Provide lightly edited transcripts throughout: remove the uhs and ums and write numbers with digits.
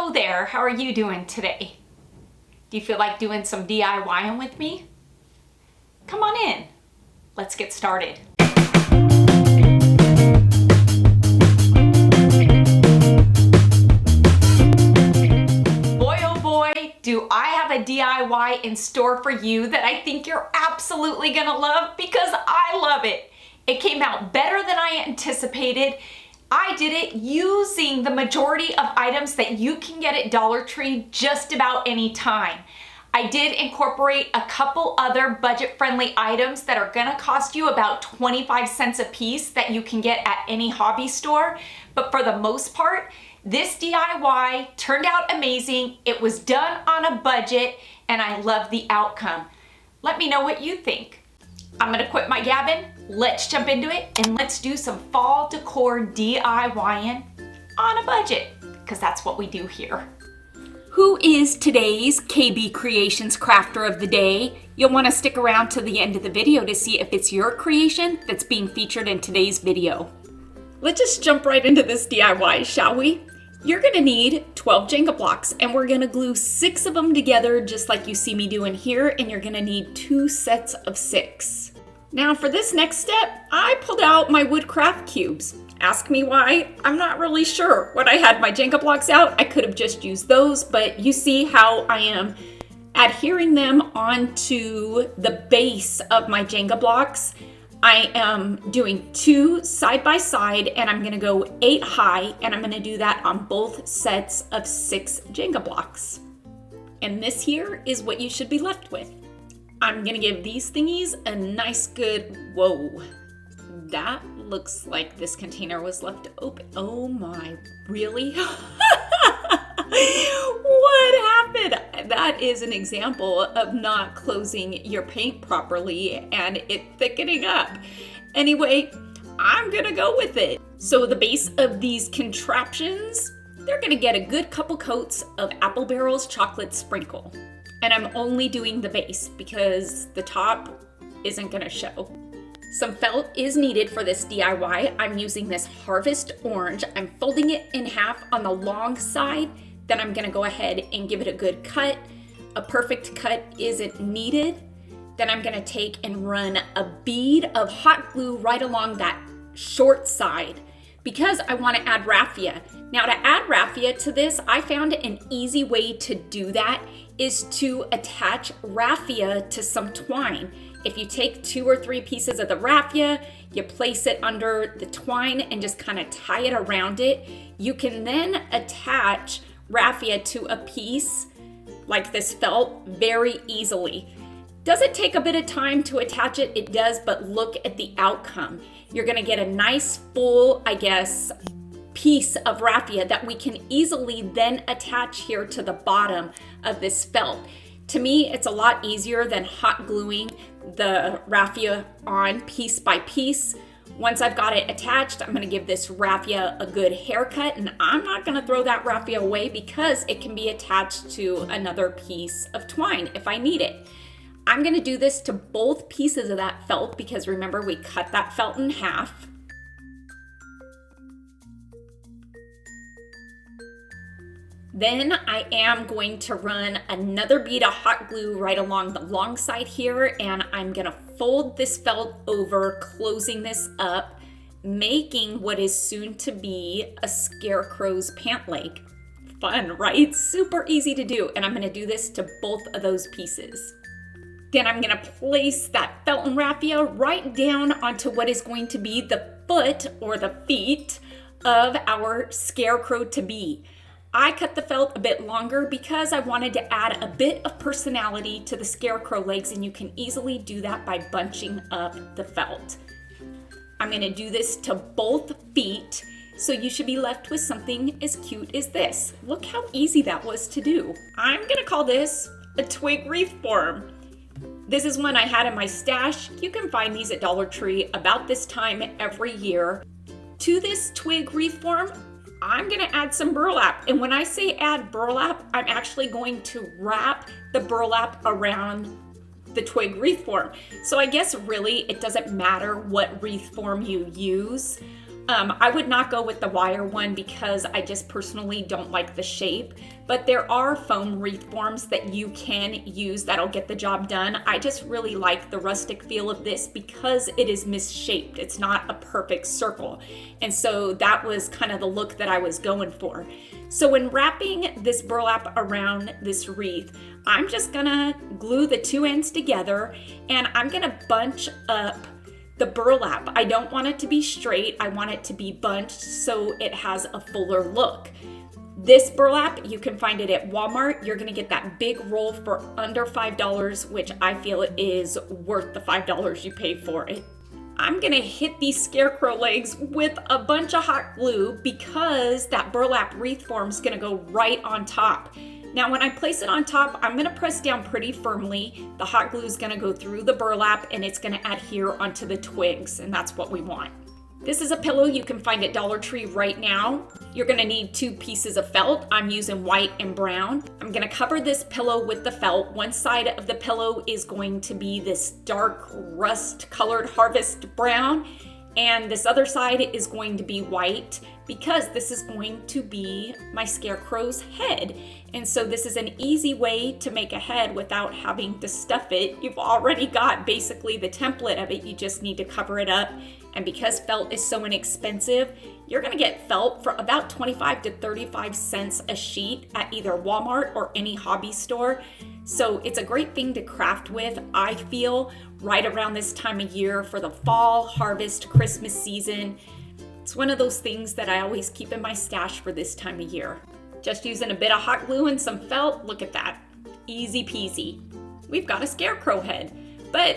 Hello there, how are you doing today? Do you feel like doing some DIYing with me? Come on in, let's get started. Boy oh boy, do I have a DIY in store for you that I think you're absolutely gonna love because I love it. It came out better than I anticipated. I did it using the majority of items that you can get at Dollar Tree just about any time. I did incorporate a couple other budget-friendly items that are gonna cost you about 25 cents a piece that you can get at any hobby store. But for the most part, this DIY turned out amazing. It was done on a budget and I love the outcome. Let me know what you think. I'm gonna quit my gabbing. Let's jump into it and let's do some fall decor DIYing on a budget, because that's what we do here. Who is today's KB Creations Crafter of the Day? You'll want to stick around to the end of the video to see if it's your creation that's being featured in today's video. Let's just jump right into this DIY, shall we? You're gonna need 12 Jenga blocks and we're gonna glue 6 of them together just like you see me doing here, and you're gonna need 2 sets of 6. Now for this next step, I pulled out my wood craft cubes. Ask me why, I'm not really sure. When I had my Jenga blocks out, I could have just used those, but you see how I am adhering them onto the base of my Jenga blocks. I am doing 2 side by side and I'm gonna go 8 high, and I'm gonna do that on both sets of 6 Jenga blocks. And this here is what you should be left with. I'm gonna give these thingies a nice good, whoa. That looks like this container was left open. Oh my, really? What happened? That is an example of not closing your paint properly and it thickening up. Anyway, I'm gonna go with it. So the base of these contraptions, they're gonna get a good couple coats of Apple Barrel's chocolate sprinkle. And I'm only doing the base because the top isn't gonna show. Some felt is needed for this DIY. I'm using this Harvest Orange. I'm folding it in half on the long side. Then I'm gonna go ahead and give it a good cut. A perfect cut isn't needed. Then I'm gonna take and run a bead of hot glue right along that short side because I wanna add raffia. Now to add raffia to this, I found an easy way to do that is to attach raffia to some twine. If you take 2 or 3 pieces of the raffia, you place it under the twine and just kind of tie it around it. You can then attach raffia to a piece like this felt very easily. Does it take a bit of time to attach it? It does, but look at the outcome. You're gonna get a nice full, I guess, piece of raffia that we can easily then attach here to the bottom of this felt. To me, it's a lot easier than hot gluing the raffia on piece by piece. Once I've got it attached, I'm gonna give this raffia a good haircut, and I'm not gonna throw that raffia away because it can be attached to another piece of twine if I need it. I'm gonna do this to both pieces of that felt because remember we cut that felt in half. Then I am going to run another bead of hot glue right along the long side here, and I'm gonna fold this felt over, closing this up, making what is soon to be a scarecrow's pant leg. Fun, right? Super easy to do, and I'm gonna do this to both of those pieces. Then I'm gonna place that felt and raffia right down onto what is going to be the foot or the feet of our scarecrow to be. I cut the felt a bit longer because I wanted to add a bit of personality to the scarecrow legs, and you can easily do that by bunching up the felt. I'm gonna do this to both feet, so you should be left with something as cute as this. Look how easy that was to do. I'm gonna call this a twig wreath form. This is one I had in my stash. You can find these at Dollar Tree about this time every year. To this twig wreath form, I'm gonna add some burlap. And when I say add burlap, I'm actually going to wrap the burlap around the twig wreath form. So I guess really it doesn't matter what wreath form you use. I would not go with the wire one because I just personally don't like the shape, but there are foam wreath forms that you can use that'll get the job done. I just really like the rustic feel of this because it is misshaped. It's not a perfect circle. And so that was kind of the look that I was going for. So when wrapping this burlap around this wreath, I'm just gonna glue the two ends together and I'm gonna bunch up the burlap. I don't want it to be straight. I want it to be bunched so it has a fuller look. This burlap, you can find it at Walmart. You're gonna get that big roll for under $5, which I feel is worth the $5 you pay for it. I'm gonna hit these scarecrow legs with a bunch of hot glue because that burlap wreath form is gonna go right on top. Now, when I place it on top, I'm gonna press down pretty firmly. The hot glue is gonna go through the burlap and it's gonna adhere onto the twigs, and that's what we want. This is a pillow you can find at Dollar Tree right now. You're gonna need 2 pieces of felt. I'm using white and brown. I'm gonna cover this pillow with the felt. One side of the pillow is going to be this dark rust colored harvest brown, and this other side is going to be white because this is going to be my scarecrow's head. And so this is an easy way to make a head without having to stuff it. You've already got basically the template of it. You just need to cover it up. And because felt is so inexpensive, you're gonna get felt for about 25 to 35 cents a sheet at either Walmart or any hobby store. So it's a great thing to craft with, I feel, right around this time of year for the fall, harvest, Christmas season. It's one of those things that I always keep in my stash for this time of year. Just using a bit of hot glue and some felt, look at that. Easy peasy. We've got a scarecrow head, but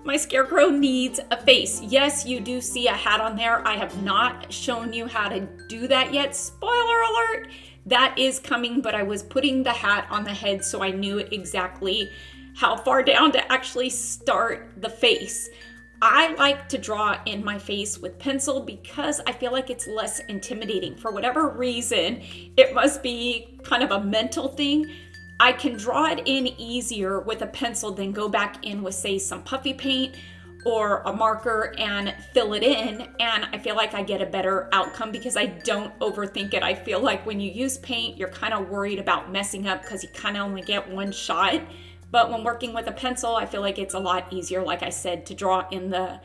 my scarecrow needs a face. Yes, you do see a hat on there. I have not shown you how to do that yet. Spoiler alert, that is coming, but I was putting the hat on the head so I knew exactly how far down to actually start the face. I like to draw in my face with pencil because I feel like it's less intimidating. For whatever reason, it must be kind of a mental thing. I can draw it in easier with a pencil than go back in with, say, some puffy paint or a marker and fill it in. And I feel like I get a better outcome because I don't overthink it. I feel like when you use paint, you're kind of worried about messing up because you kind of only get one shot. But when working with a pencil, I feel like it's a lot easier, like I said, to draw in the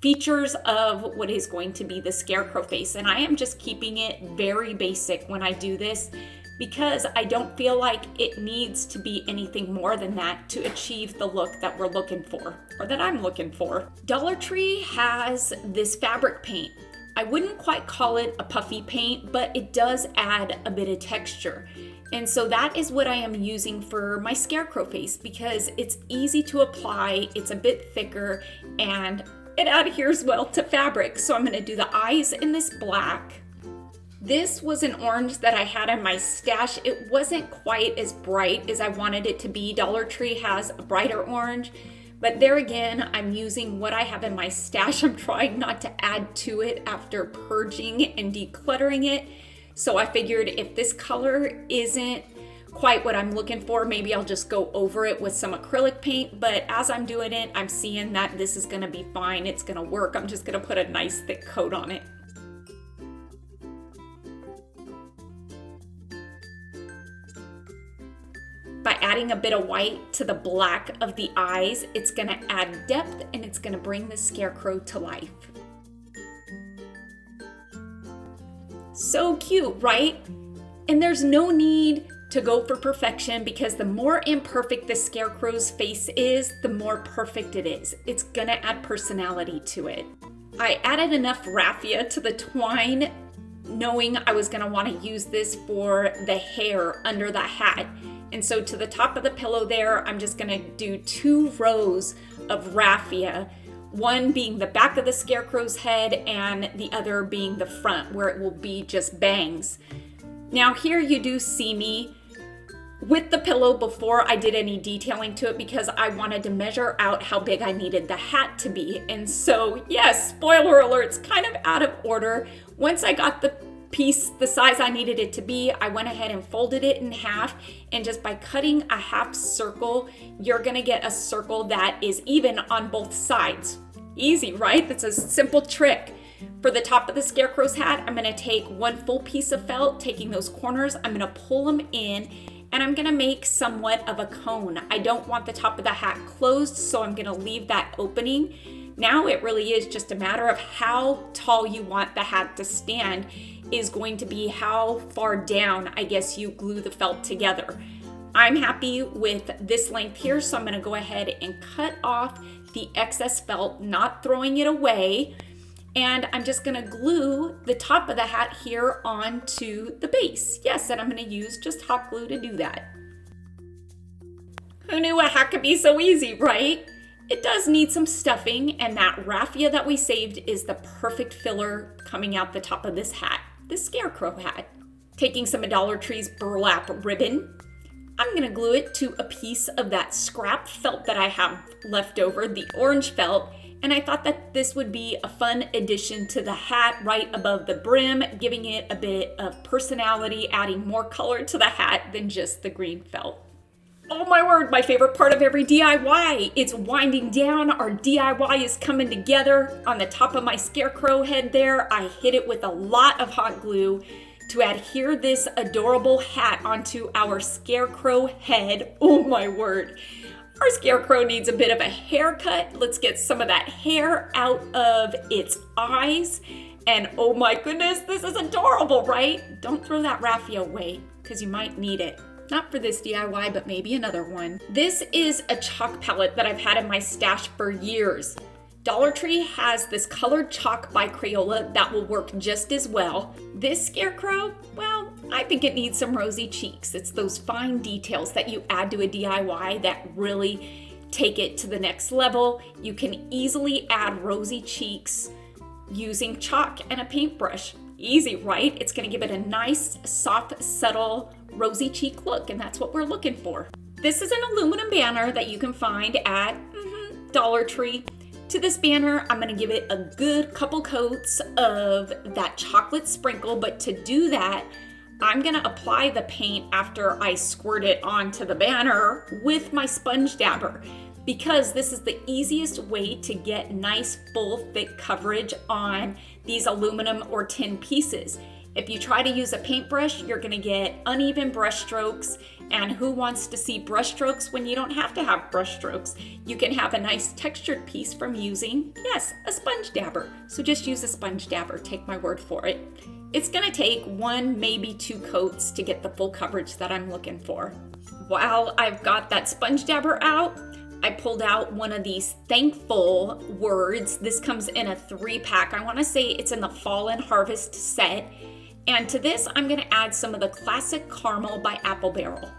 features of what is going to be the scarecrow face. And I am just keeping it very basic when I do this because I don't feel like it needs to be anything more than that to achieve the look that we're looking for, or that I'm looking for. Dollar Tree has this fabric paint. I wouldn't quite call it a puffy paint, but it does add a bit of texture. And so that is what I am using for my scarecrow face because it's easy to apply, it's a bit thicker, and it adheres well to fabric. So I'm gonna do the eyes in this black. This was an orange that I had in my stash. It wasn't quite as bright as I wanted it to be. Dollar Tree has a brighter orange, but there again, I'm using what I have in my stash. I'm trying not to add to it after purging and decluttering it. So I figured if this color isn't quite what I'm looking for, maybe I'll just go over it with some acrylic paint. But as I'm doing it, I'm seeing that this is gonna be fine. It's gonna work. I'm just gonna put a nice thick coat on it. By adding a bit of white to the black of the eyes, it's gonna add depth and it's gonna bring the scarecrow to life. So cute, right? And there's no need to go for perfection because the more imperfect the scarecrow's face is, the more perfect it is. It's gonna add personality to it. I added enough raffia to the twine knowing I was gonna wanna use this for the hair under the hat. And so to the top of the pillow there, I'm just gonna do 2 rows of raffia, one being the back of the scarecrow's head and the other being the front where it will be just bangs. Now here you do see me with the pillow before I did any detailing to it because I wanted to measure out how big I needed the hat to be. And so yes, spoiler alert, it's kind of out of order. Once I got the piece the size I needed it to be, I went ahead and folded it in half, and just by cutting a half circle, you're gonna get a circle that is even on both sides. Easy, right? That's a simple trick. For the top of the scarecrow's hat, I'm gonna take one full piece of felt, taking those corners, I'm gonna pull them in, and I'm gonna make somewhat of a cone. I don't want the top of the hat closed, so I'm gonna leave that opening. Now it really is just a matter of how tall you want the hat to stand is going to be how far down, I guess, you glue the felt together. I'm happy with this length here, so I'm gonna go ahead and cut off the excess felt, not throwing it away. And I'm just gonna glue the top of the hat here onto the base. Yes, and I'm gonna use just hot glue to do that. Who knew a hat could be so easy, right? It does need some stuffing, and that raffia that we saved is the perfect filler coming out the top of this hat, this scarecrow hat. Taking some of Dollar Tree's burlap ribbon, I'm gonna glue it to a piece of that scrap felt that I have left over, the orange felt, and I thought that this would be a fun addition to the hat right above the brim, giving it a bit of personality, adding more color to the hat than just the green felt. Oh my word, my favorite part of every DIY. It's winding down. Our DIY is coming together. On the top of my scarecrow head there, I hit it with a lot of hot glue to adhere this adorable hat onto our scarecrow head. Oh my word. Our scarecrow needs a bit of a haircut. Let's get some of that hair out of its eyes. And oh my goodness, this is adorable, right? Don't throw that raffia away because you might need it. Not for this DIY, but maybe another one. This is a chalk palette that I've had in my stash for years. Dollar Tree has this colored chalk by Crayola that will work just as well. This scarecrow, well, I think it needs some rosy cheeks. It's those fine details that you add to a DIY that really take it to the next level. You can easily add rosy cheeks using chalk and a paintbrush. Easy, right? It's gonna give it a nice, soft, subtle, rosy cheek look, and that's what we're looking for. This is an aluminum banner that you can find at Dollar Tree. To this banner, I'm gonna give it a good couple coats of that chocolate sprinkle, but to do that, I'm gonna apply the paint after I squirt it onto the banner with my sponge dabber, because this is the easiest way to get nice, full, thick coverage on these aluminum or tin pieces. If you try to use a paintbrush, you're gonna get uneven brush strokes, and who wants to see brush strokes when you don't have to have brush strokes? You can have a nice textured piece from using, yes, a sponge dabber. So just use a sponge dabber, take my word for it. It's gonna take one, maybe two coats to get the full coverage that I'm looking for. While I've got that sponge dabber out, I pulled out one of these thankful words. This comes in a 3-pack. I wanna say it's in the Fall and Harvest set. And to this, I'm gonna add some of the classic caramel by Apple Barrel.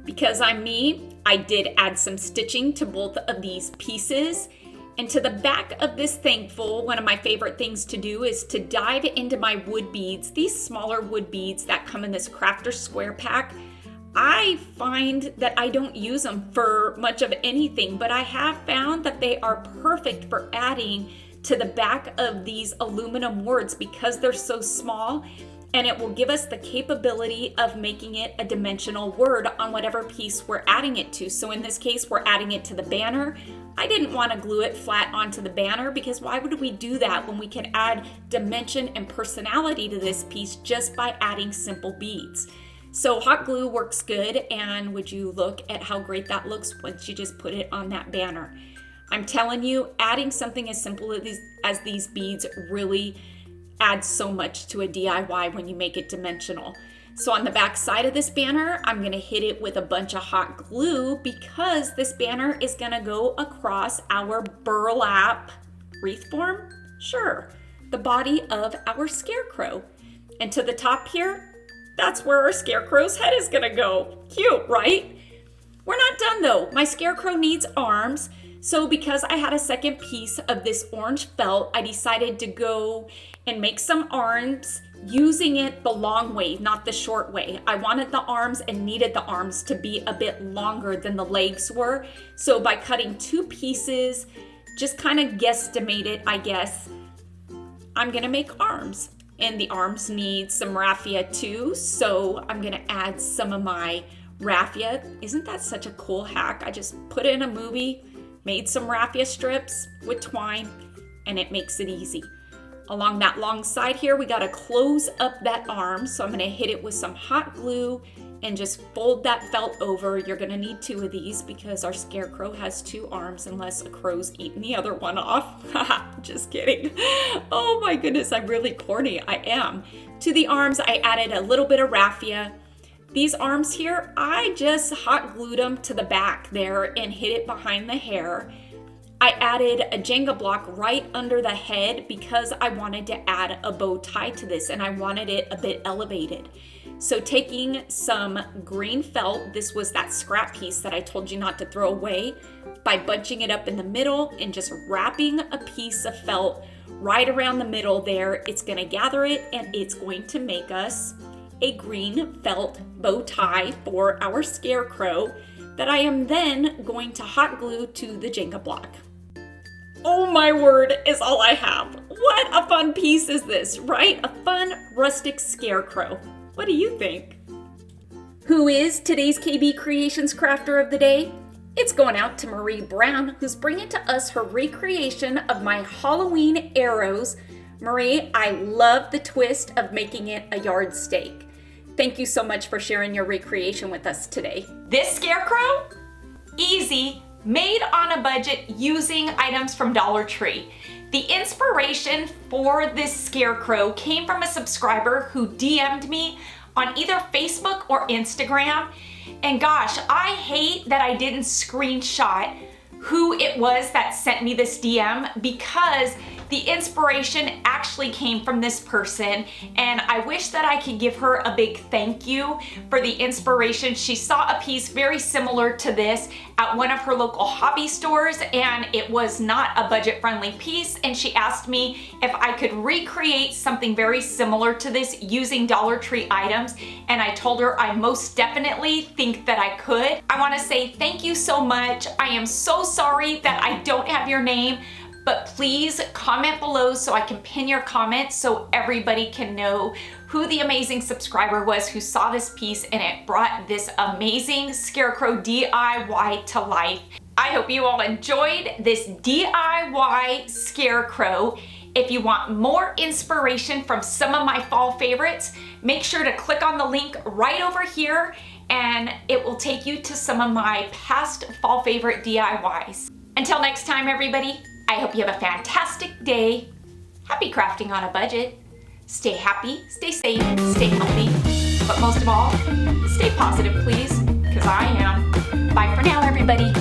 Because I'm me, I did add some stitching to both of these pieces. And to the back of this thankful, one of my favorite things to do is to dive into my wood beads, these smaller wood beads that come in this Crafter Square pack. I find that I don't use them for much of anything, but I have found that they are perfect for adding to the back of these aluminum words because they're so small, and it will give us the capability of making it a dimensional word on whatever piece we're adding it to. So in this case, we're adding it to the banner. I didn't want to glue it flat onto the banner because why would we do that when we can add dimension and personality to this piece just by adding simple beads? So hot glue works good, and would you look at how great that looks once you just put it on that banner? I'm telling you, adding something as simple as these beads really adds so much to a DIY when you make it dimensional. So on the back side of this banner, I'm gonna hit it with a bunch of hot glue because this banner is gonna go across our burlap wreath form, sure, the body of our scarecrow. And to the top here, that's where our scarecrow's head is gonna go. Cute, right? We're not done though. My scarecrow needs arms. So because I had a second piece of this orange felt, I decided to go and make some arms using it the long way, not the short way. I wanted the arms and needed the arms to be a bit longer than the legs were. So by cutting 2 pieces, just kind of guesstimated, I guess, I'm gonna make arms. And the arms need some raffia too, so I'm gonna add some of my raffia. Isn't that such a cool hack? I just put it in a movie, made some raffia strips with twine, and it makes it easy. Along that long side here, we gotta close up that arm. So I'm gonna hit it with some hot glue and just fold that felt over. You're gonna need 2 of these because our scarecrow has 2 arms unless a crow's eaten the other one off. Just kidding. Oh my goodness, I'm really corny, I am. To the arms, I added a little bit of raffia. These arms here, I just hot glued them to the back there and hid it behind the hair. I added a Jenga block right under the head because I wanted to add a bow tie to this and I wanted it a bit elevated. So taking some green felt, this was that scrap piece that I told you not to throw away, by bunching it up in the middle and just wrapping a piece of felt right around the middle there, it's gonna gather it and it's going to make us a green felt bow tie for our scarecrow that I am then going to hot glue to the Jenga block. Oh my word is all I have. What a fun piece is this, right? A fun rustic scarecrow. What do you think? Who is today's KB Creations Crafter of the Day? It's going out to Marie Brown, who's bringing to us her recreation of my Halloween arrows. Marie, I love the twist of making it a yard stake. Thank you so much for sharing your recreation with us today. This scarecrow? Easy, made on a budget using items from Dollar Tree. The inspiration for this scarecrow came from a subscriber who DM'd me on either Facebook or Instagram. And gosh, I hate that I didn't screenshot who it was that sent me this DM because the inspiration actually came from this person, and I wish that I could give her a big thank you for the inspiration. She saw a piece very similar to this at one of her local hobby stores, and it was not a budget-friendly piece, and she asked me if I could recreate something very similar to this using Dollar Tree items, and I told her I most definitely think that I could. I want to say thank you so much. I am so sorry that I don't have your name, but please comment below so I can pin your comment so everybody can know who the amazing subscriber was who saw this piece and it brought this amazing scarecrow DIY to life. I hope you all enjoyed this DIY scarecrow. If you want more inspiration from some of my fall favorites, make sure to click on the link right over here and it will take you to some of my past fall favorite DIYs. Until next time, everybody, I hope you have a fantastic day. Happy crafting on a budget. Stay happy, stay safe, stay healthy, but most of all, stay positive, please, because I am. Bye for now, everybody.